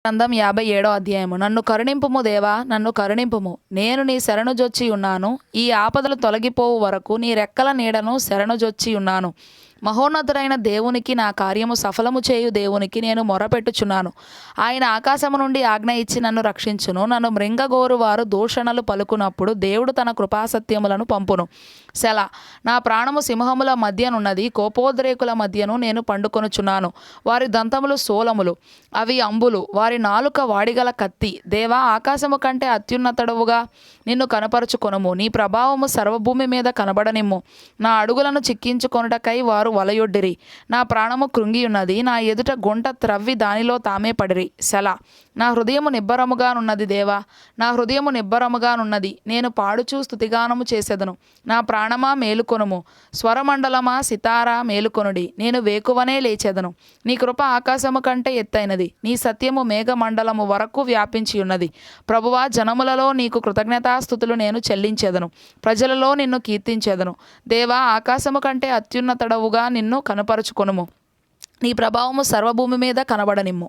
గ్రంథం 57వ అధ్యాయము. నన్ను కరుణింపుము దేవా, నన్ను కరుణింపుము. నేను నీ శరణుజొచ్చి ఉన్నాను. ఈ ఆపదలు తొలగిపోవు వరకు నీ రెక్కల నీడను శరణుజొచ్చి ఉన్నాను. మహోన్నతుడైన దేవునికి, నా కార్యము సఫలము చేయు దేవునికి నేను మొరపెట్టుచున్నాను. ఆయన ఆకాశము నుండి ఆజ్ఞ ఇచ్చి నన్ను రక్షించును. నన్ను మృంగగోరు వారు దూషణలు పలుకున్నప్పుడు దేవుడు తన కృపాసత్యములను పంపును. సెలా. నా ప్రాణము సింహముల మధ్యనున్నది, కోపోద్రేకుల మధ్యను నేను పండుకొనుచున్నాను. వారి దంతములు శూలములు, అవి అంబులు, వారి నాలుక వాడిగల కత్తి. దేవా, ఆకాశము కంటే అత్యున్నతడవుగా నిన్ను కనపరుచుకొనుము. నీ ప్రభావము సర్వభూమి మీద కనబడనిమ్ము. నా అడుగులను చిక్కించుకొనుటకై వారు వలయొడ్డిరి. నా ప్రాణము కృంగియున్నది. నా ఎదుట గుంట త్రవ్వి దానిలో తామే పడిరి. సెలా. నా హృదయము నిబ్బరముగానున్నది దేవా, నా హృదయము నిబ్బరముగానున్నది. నేను పాడుచూ స్తుతిగానము చేసెదను. నా ప్రాణమా మేలుకొనుము. స్వరమండలమా, సితారా మేలుకొనుడి. నేను వేకువనే లేచెదను. నీ కృప ఆకాశము కంటే ఎత్తైనది, నీ సత్యము మేఘమండలము వరకు వ్యాపించి ఉన్నది. ప్రభువా, జనములలో నీకు కృతజ్ఞతాస్తుతులు నేను చెల్లించెదను. ప్రజలలో నిన్ను కీర్తించెదను. దేవా, ఆకాశము కంటే అత్యున్నతడవుగా నిన్ను కనపరుచుకొనుము. నీ ప్రభావము సర్వభూమి మీద కనబడనిమ్ము.